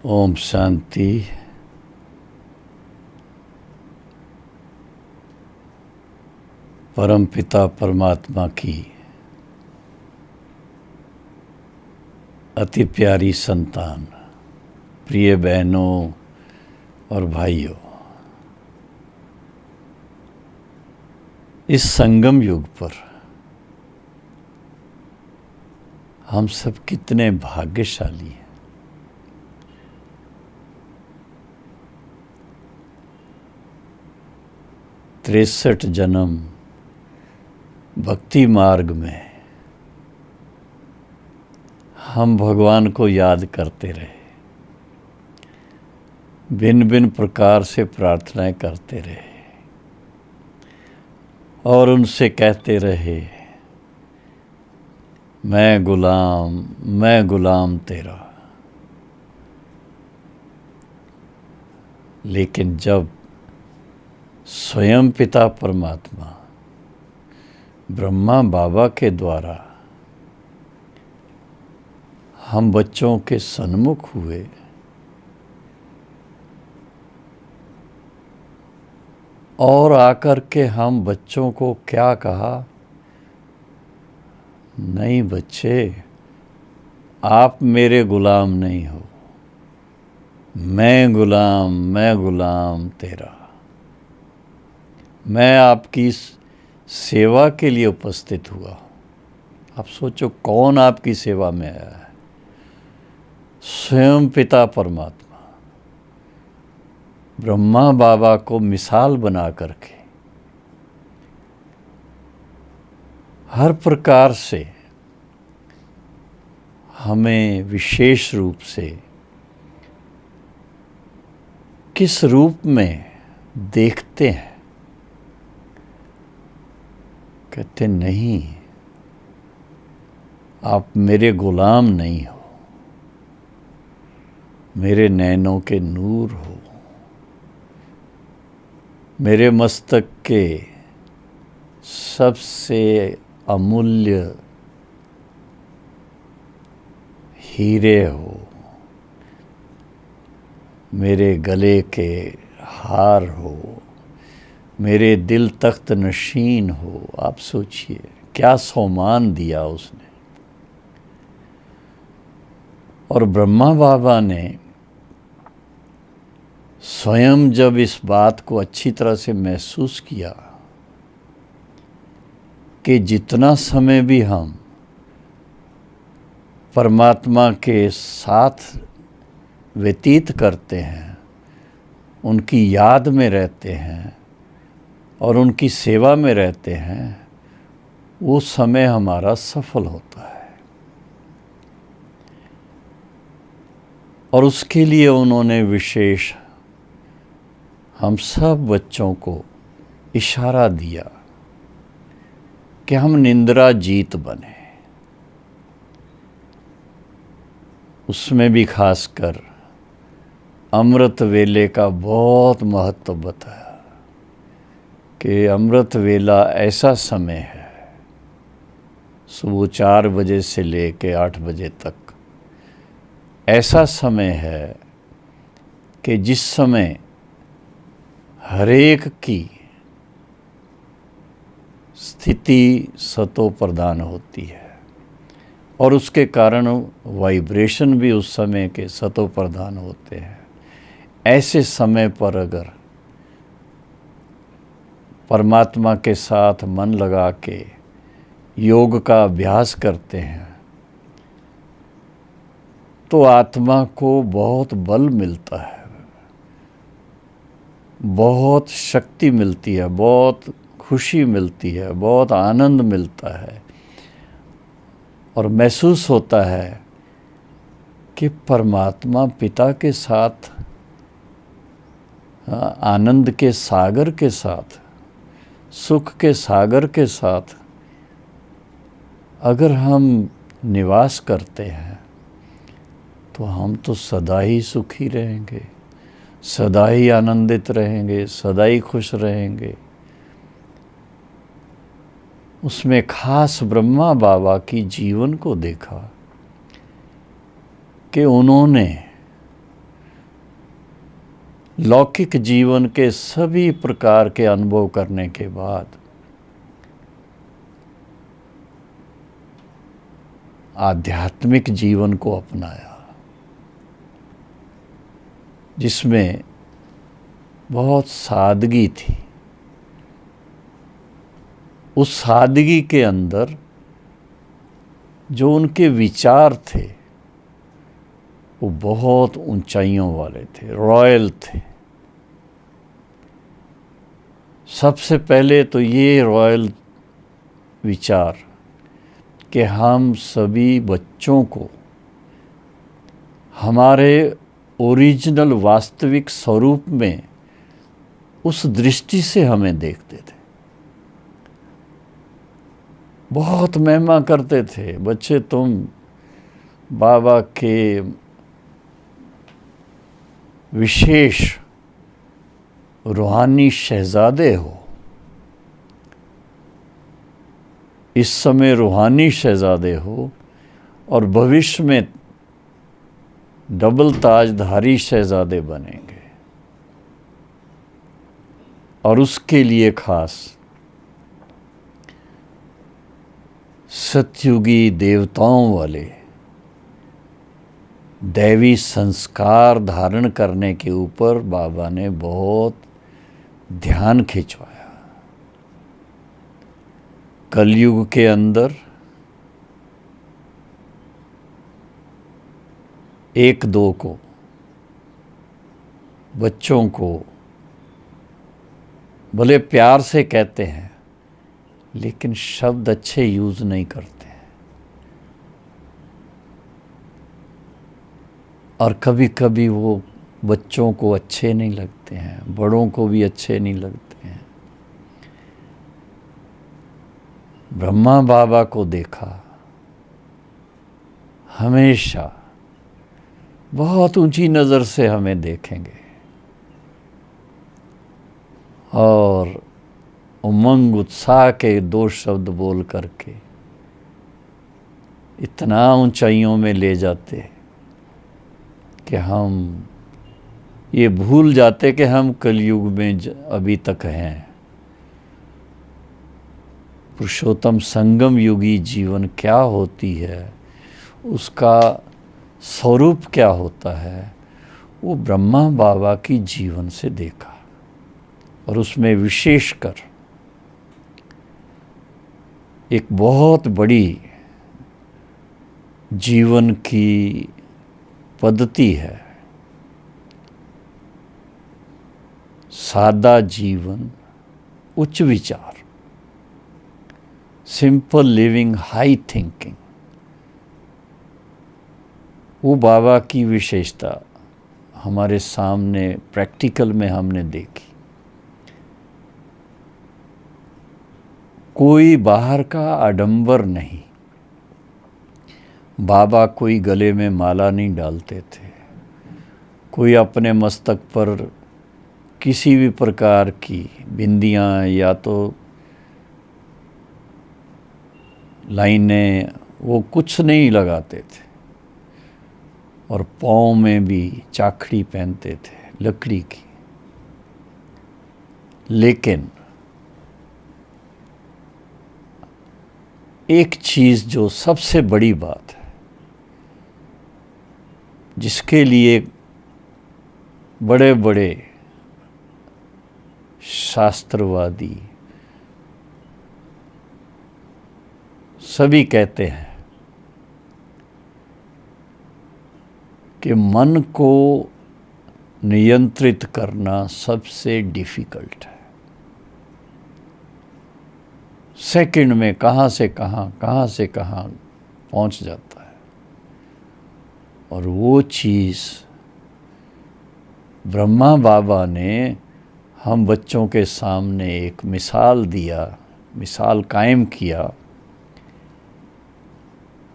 ओम शांति। परम पिता परमात्मा की अति प्यारी संतान, प्रिय बहनों और भाइयों, इस संगम युग पर हम सब कितने भाग्यशाली हैं। तिरसठ जन्म भक्ति मार्ग में हम भगवान को याद करते रहे, भिन्न भिन्न प्रकार से प्रार्थनाएं करते रहे और उनसे कहते रहे, मैं गुलाम तेरा। लेकिन जब स्वयं पिता परमात्मा ब्रह्मा बाबा के द्वारा हम बच्चों के सन्मुख हुए, और आकर के हम बच्चों को क्या कहा, नहीं बच्चे, आप मेरे गुलाम नहीं हो, मैं गुलाम तेरा। मैं आपकी सेवा के लिए उपस्थित हुआ। आप सोचो कौन आपकी सेवा में आया है? स्वयं पिता परमात्मा ब्रह्मा बाबा को मिसाल बना करके हर प्रकार से हमें विशेष रूप से किस रूप में देखते हैं। कहते नहीं, आप मेरे गुलाम नहीं हो, मेरे नैनों के नूर हो, मेरे मस्तक के सबसे अमूल्य हीरे हो, मेरे गले के हार हो, मेरे दिल तख्त नशीन हो। आप सोचिए क्या सम्मान दिया उसने। और ब्रह्मा बाबा ने स्वयं जब इस बात को अच्छी तरह से महसूस किया कि जितना समय भी हम परमात्मा के साथ व्यतीत करते हैं, उनकी याद में रहते हैं और उनकी सेवा में रहते हैं, वो समय हमारा सफल होता है। और उसके लिए उन्होंने विशेष हम सब बच्चों को इशारा दिया कि हम निंद्रा जीत बने। उसमें भी खासकर अमृत वेले का बहुत महत्व बताया कि अमृत वेला ऐसा समय है, सुबह 4 बजे से लेकर 8 बजे तक ऐसा समय है कि जिस समय हरेक की स्थिति सतो प्रदान होती है और उसके कारण वाइब्रेशन भी उस समय के सतो प्रदान होते हैं। ऐसे समय पर अगर परमात्मा के साथ मन लगा के योग का अभ्यास करते हैं तो आत्मा को बहुत बल मिलता है, बहुत शक्ति मिलती है, बहुत खुशी मिलती है, बहुत आनंद मिलता है और महसूस होता है कि परमात्मा पिता के साथ, आनंद के सागर के साथ, सुख के सागर के साथ अगर हम निवास करते हैं तो हम तो सदा ही सुखी रहेंगे, सदा ही आनंदित रहेंगे, सदा ही खुश रहेंगे। उसमें खास ब्रह्मा बाबा की जीवन को देखा कि उन्होंने लौकिक जीवन के सभी प्रकार के अनुभव करने के बाद आध्यात्मिक जीवन को अपनाया, जिसमें बहुत सादगी थी। उस सादगी के अंदर जो उनके विचार थे वो बहुत ऊंचाइयों वाले थे, रॉयल थे। सबसे पहले तो ये रॉयल विचार कि हम सभी बच्चों को हमारे ओरिजिनल वास्तविक स्वरूप में उस दृष्टि से हमें देखते थे। बहुत महिमा करते थे, बच्चे तुम बाबा के विशेष रूहानी शहजादे हो। इस समय रूहानी शहजादे हो और भविष्य में डबल ताजधारी शहजादे बनेंगे, और उसके लिए खास सतयुगी देवताओं वाले दैवी संस्कार धारण करने के ऊपर बाबा ने बहुत ध्यान खिंचवाया। कलयुग के अंदर एक दो को, बच्चों को भले प्यार से कहते हैं लेकिन शब्द अच्छे यूज़ नहीं करते हैं, और कभी कभी वो बच्चों को अच्छे नहीं लगते हैं, बड़ों को भी अच्छे नहीं लगते हैं। ब्रह्मा बाबा को देखा, हमेशा बहुत ऊंची नज़र से हमें देखेंगे और उमंग उत्साह के दो शब्द बोल करके इतना ऊंचाइयों में ले जाते कि हम ये भूल जाते कि हम कलयुग में अभी तक हैं। पुरुषोत्तम संगम युगी जीवन क्या होती है, उसका स्वरूप क्या होता है, वो ब्रह्मा बाबा की जीवन से देखा। और उसमें विशेषकर एक बहुत बड़ी जीवन की पद्धति है, सादा जीवन, उच्च विचार, सिंपल लिविंग, हाई थिंकिंग। वो बाबा की विशेषता हमारे सामने प्रैक्टिकल में हमने देखी। कोई बाहर का आडंबर नहीं। बाबा कोई गले में माला नहीं डालते थे, कोई अपने मस्तक पर किसी भी प्रकार की बिंदियाँ या तो लाइनें, वो कुछ नहीं लगाते थे, और पाँव में भी चाखड़ी पहनते थे लकड़ी की। लेकिन एक चीज़ जो सबसे बड़ी बात है, जिसके लिए बड़े बड़े शास्त्रवादी सभी कहते हैं कि मन को नियंत्रित करना सबसे डिफ़िकल्ट है। सेकंड में कहाँ से कहाँ पहुँच जाता है। और वो चीज़ ब्रह्मा बाबा ने हम बच्चों के सामने एक मिसाल कायम किया।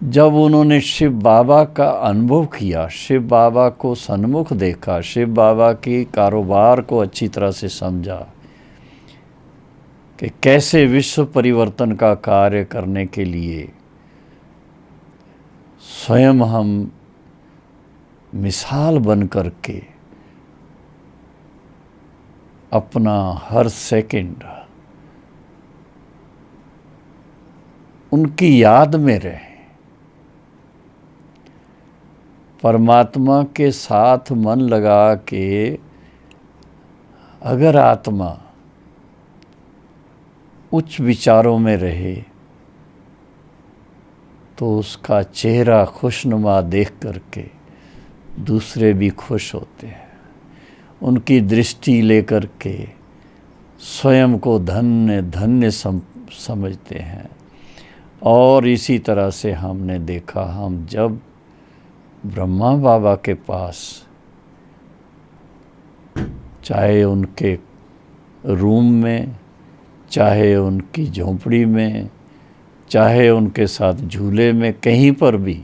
जब उन्होंने शिव बाबा का अनुभव किया, शिव बाबा को सन्मुख देखा, शिव बाबा की कारोबार को अच्छी तरह से समझा कि कैसे विश्व परिवर्तन का कार्य करने के लिए स्वयं हम मिसाल बन कर के अपना हर सेकंड उनकी याद में रहे। परमात्मा के साथ मन लगा के अगर आत्मा उच्च विचारों में रहे तो उसका चेहरा खुशनुमा देख करके दूसरे भी खुश होते हैं। उनकी दृष्टि लेकर के स्वयं को धन्य धन्य समझते हैं। और इसी तरह से हमने देखा, हम जब ब्रह्मा बाबा के पास, चाहे उनके रूम में, चाहे उनकी झोंपड़ी में, चाहे उनके साथ झूले में, कहीं पर भी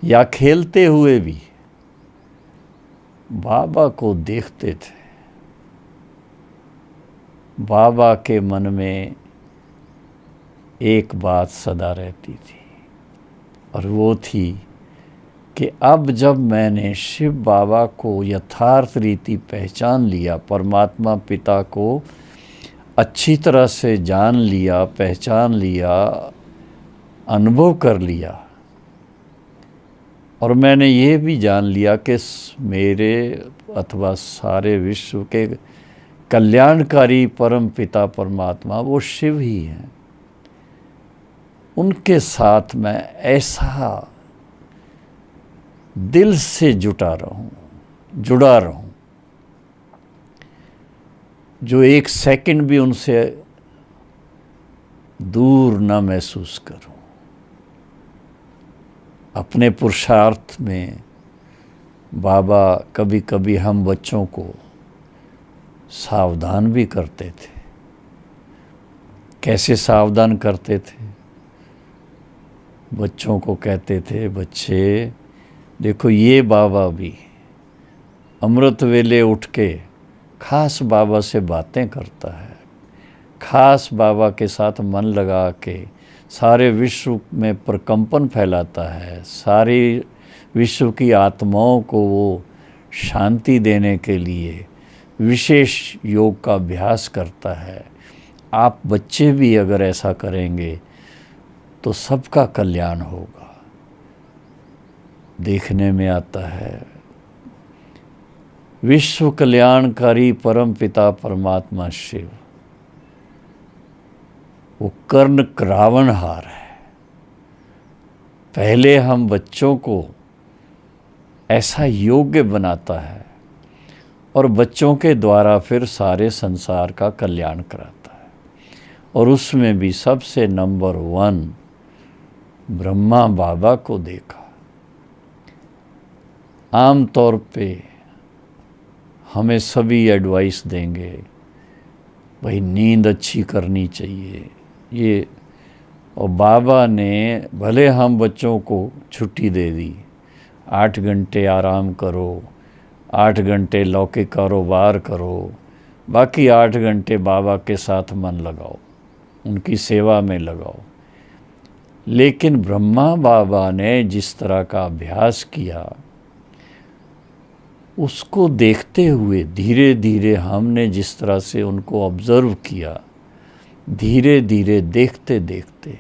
या खेलते हुए भी बाबा को देखते थे, बाबा के मन में एक बात सदा रहती थी, और वो थी कि अब जब मैंने शिव बाबा को यथार्थ रीति पहचान लिया, परमात्मा पिता को अच्छी तरह से जान लिया, पहचान लिया, अनुभव कर लिया, और मैंने ये भी जान लिया कि मेरे अथवा सारे विश्व के कल्याणकारी परम पिता परमात्मा वो शिव ही हैं, उनके साथ मैं ऐसा दिल से जुड़ा रहूं जो एक सेकंड भी उनसे दूर ना महसूस करूं। अपने पुरुषार्थ में बाबा कभी कभी हम बच्चों को सावधान भी करते थे। कैसे सावधान करते थे? बच्चों को कहते थे, बच्चे देखो ये बाबा भी अमृत वेले उठ के खास बाबा से बातें करता है, खास बाबा के साथ मन लगा के सारे विश्व में प्रकंपन फैलाता है, सारी विश्व की आत्माओं को वो शांति देने के लिए विशेष योग का अभ्यास करता है। आप बच्चे भी अगर ऐसा करेंगे तो सबका कल्याण होगा। देखने में आता है विश्व कल्याणकारी परम पिता परमात्मा शिव वो कर्ण रावणहार है। पहले हम बच्चों को ऐसा योग्य बनाता है और बच्चों के द्वारा फिर सारे संसार का कल्याण कराता है। और उसमें भी सबसे नंबर 1 ब्रह्मा बाबा को देखा। आम तौर पे हमें सभी एडवाइस देंगे, भाई नींद अच्छी करनी चाहिए ये, और बाबा ने भले हम बच्चों को छुट्टी दे दी, 8 घंटे आराम करो, 8 घंटे लौकिक कारोबार करो, बाकी 8 घंटे बाबा के साथ मन लगाओ, उनकी सेवा में लगाओ। लेकिन ब्रह्मा बाबा ने जिस तरह का अभ्यास किया, उसको देखते हुए धीरे धीरे हमने जिस तरह से उनको ऑब्ज़र्व किया, धीरे धीरे देखते देखते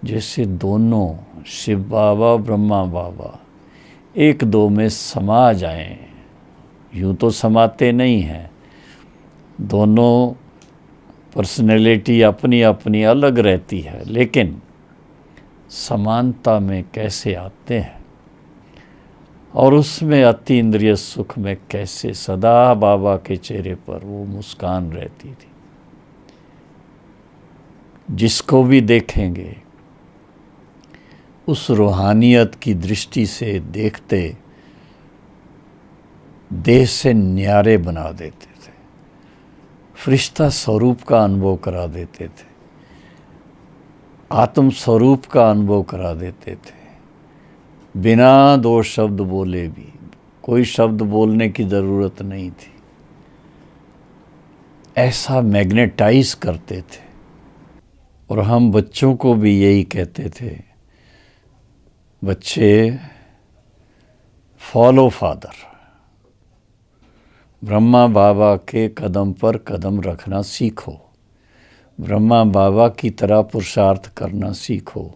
जैसे दोनों शिव बाबा ब्रह्मा बाबा एक दो में समा जाएं। यूँ तो समाते नहीं हैं, दोनों पर्सनैलिटी अपनी अपनी अलग रहती है, लेकिन समानता में कैसे आते हैं और उसमें अति इंद्रिय सुख में कैसे सदा बाबा के चेहरे पर वो मुस्कान रहती थी। जिसको भी देखेंगे उस रूहानियत की दृष्टि से देखते देह से न्यारे बना देते थे, फरिश्ता स्वरूप का अनुभव करा देते थे, आत्म स्वरूप का अनुभव करा देते थे। बिना 2 शब्द बोले भी, कोई शब्द बोलने की ज़रूरत नहीं थी, ऐसा मैग्नेटाइज करते थे। और हम बच्चों को भी यही कहते थे, बच्चे फॉलो फादर, ब्रह्मा बाबा के कदम पर कदम रखना सीखो, ब्रह्मा बाबा की तरह पुरुषार्थ करना सीखो,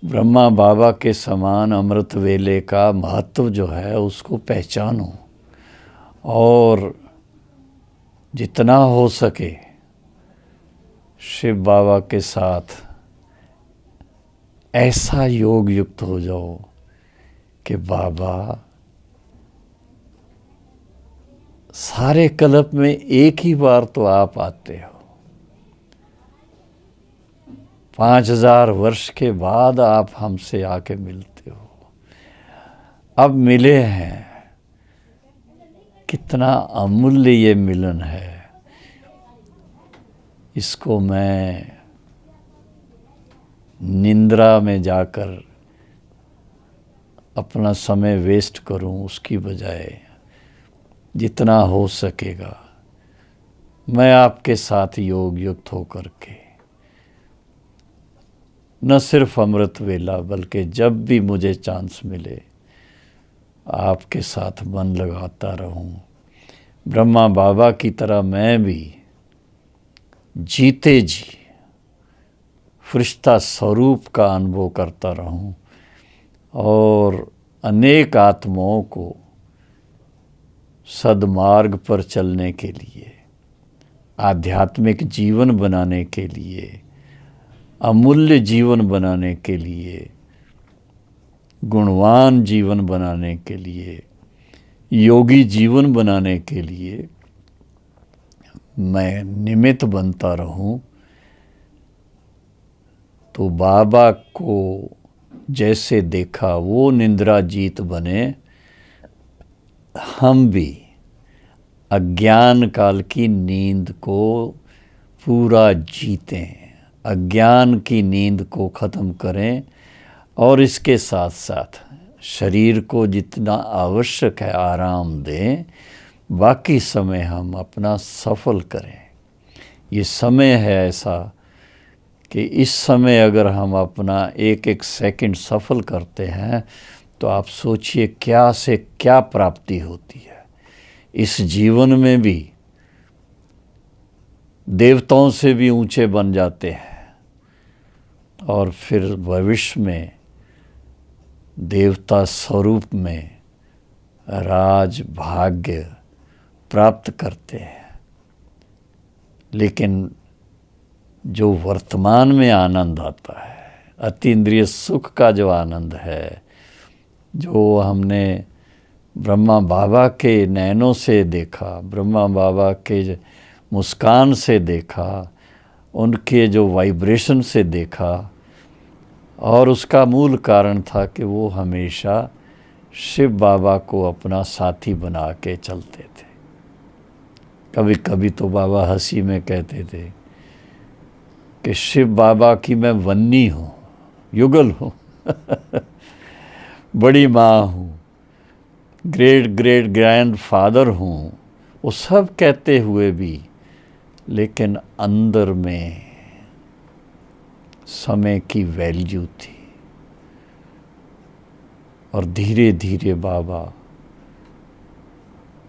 ब्रह्मा बाबा के समान अमृत वेले का महत्व जो है उसको पहचानो और जितना हो सके शिव बाबा के साथ ऐसा योग युक्त हो जाओ कि बाबा सारे कल्प में एक ही बार तो आप आते हो, 5000 वर्ष के बाद आप हमसे आके मिलते हो। अब मिले हैं, कितना अमूल्य ये मिलन है। इसको मैं निंद्रा में जाकर अपना समय वेस्ट करूं उसकी बजाय जितना हो सकेगा मैं आपके साथ योग युक्त होकर के न सिर्फ अमृत वेला बल्कि जब भी मुझे चांस मिले आपके साथ मन लगाता रहूं। ब्रह्मा बाबा की तरह मैं भी जीते जी फरिश्ता स्वरूप का अनुभव करता रहूं और अनेक आत्माओं को सद्मार्ग पर चलने के लिए, आध्यात्मिक जीवन बनाने के लिए, अमूल्य जीवन बनाने के लिए, गुणवान जीवन बनाने के लिए, योगी जीवन बनाने के लिए मैं निमित्त बनता रहूं। तो बाबा को जैसे देखा वो निंद्रा जीत बने, हम भी अज्ञान काल की नींद को पूरा जीतें, अज्ञान की नींद को ख़त्म करें और इसके साथ साथ शरीर को जितना आवश्यक है आराम दें, बाकी समय हम अपना सफल करें। ये समय है ऐसा कि इस समय अगर हम अपना एक एक सेकंड सफल करते हैं तो आप सोचिए क्या से क्या प्राप्ति होती है। इस जीवन में भी देवताओं से भी ऊंचे बन जाते हैं और फिर भविष्य में देवता स्वरूप में राज भाग्य प्राप्त करते हैं। लेकिन जो वर्तमान में आनंद आता है, अतीन्द्रिय सुख का जो आनंद है, जो हमने ब्रह्मा बाबा के नैनों से देखा, ब्रह्मा बाबा के मुस्कान से देखा, उनके जो वाइब्रेशन से देखा, और उसका मूल कारण था कि वो हमेशा शिव बाबा को अपना साथी बना के चलते थे। कभी कभी तो बाबा हंसी में कहते थे कि शिव बाबा की मैं वन्नी हूँ, युगल हूँ बड़ी माँ हूँ, ग्रेट ग्रेट ग्रैंड फादर हूँ, वो सब कहते हुए भी लेकिन अंदर में समय की वैल्यू थी। और धीरे धीरे बाबा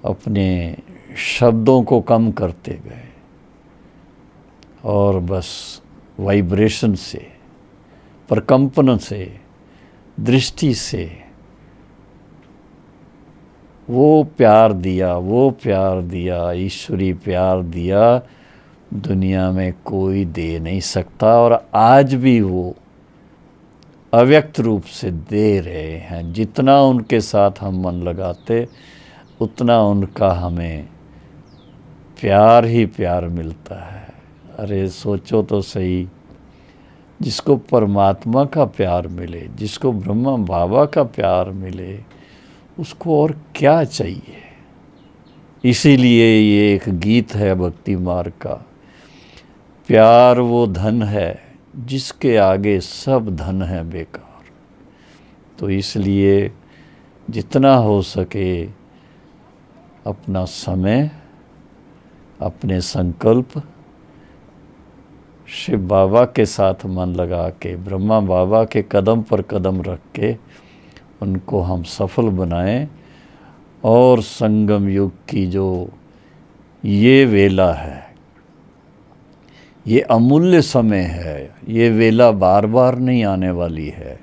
अपने शब्दों को कम करते गए और बस वाइब्रेशन से, प्रकंपन से, दृष्टि से वो प्यार दिया, वो प्यार दिया, ईश्वरी प्यार दिया, दुनिया में कोई दे नहीं सकता। और आज भी वो अव्यक्त रूप से दे रहे हैं। जितना उनके साथ हम मन लगाते उतना उनका हमें प्यार ही प्यार मिलता है। अरे सोचो तो सही, जिसको परमात्मा का प्यार मिले, जिसको ब्रह्मा बाबा का प्यार मिले, उसको और क्या चाहिए। इसीलिए ये एक गीत है भक्ति मार्ग का, प्यार वो धन है जिसके आगे सब धन है बेकार। तो इसलिए जितना हो सके अपना समय, अपने संकल्प शिव बाबा के साथ मन लगा के, ब्रह्मा बाबा के कदम पर कदम रख के उनको हम सफल बनाएं और संगम युग की जो ये वेला है, ये अमूल्य समय है, ये वेला बार बार नहीं आने वाली है।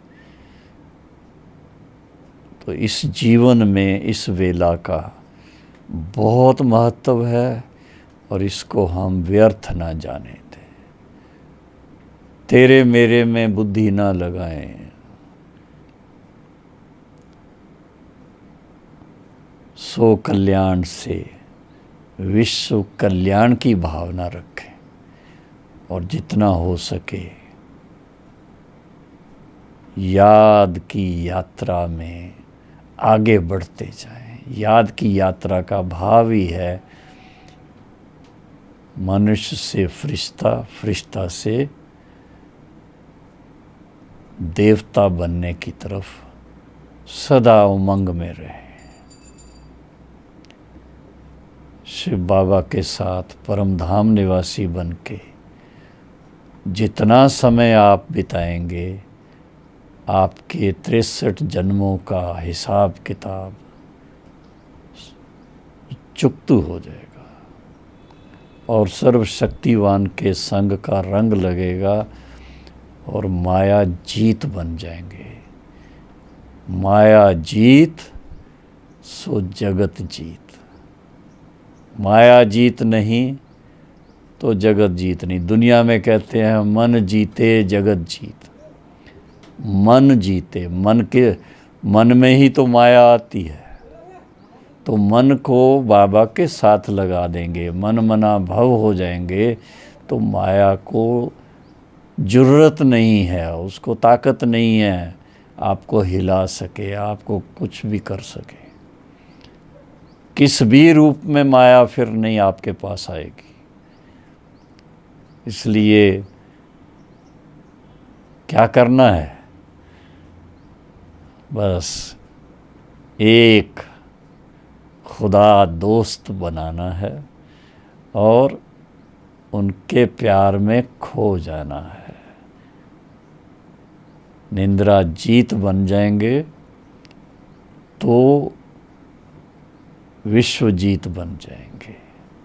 तो इस जीवन में इस वेला का बहुत महत्व है और इसको हम व्यर्थ ना जाने दें। तेरे मेरे में बुद्धि ना लगाएं, सो कल्याण से विश्व कल्याण की भावना रखें और जितना हो सके याद की यात्रा में आगे बढ़ते जाएं। याद की यात्रा का भाव ही है मनुष्य से फरिश्ता, फरिश्ता से देवता बनने की तरफ सदा उमंग में रहे। शिव बाबा के साथ परम धाम निवासी बन के जितना समय आप बिताएंगे, आपके 63 जन्मों का हिसाब किताब चुकतू हो जाएगा और सर्वशक्तिवान के संग का रंग लगेगा और माया जीत बन जाएंगे। माया जीत सो जगत जीत। माया जीत नहीं तो जगत जीत नहीं। दुनिया में कहते हैं मन जीते जगत जीत। मन जीते, मन में ही तो माया आती है। तो मन को बाबा के साथ लगा देंगे, मन मना भव हो जाएंगे, तो माया को जुर्रत नहीं है, उसको ताकत नहीं है आपको हिला सके, आपको कुछ भी कर सके। किस भी रूप में माया फिर नहीं आपके पास आएगी। इसलिए क्या करना है? बस एक खुदा दोस्त बनाना है और उनके प्यार में खो जाना है। निंद्रा जीत बन जाएंगे तो विश्व जीत बन जाएंगे।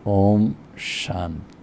ओम शांति।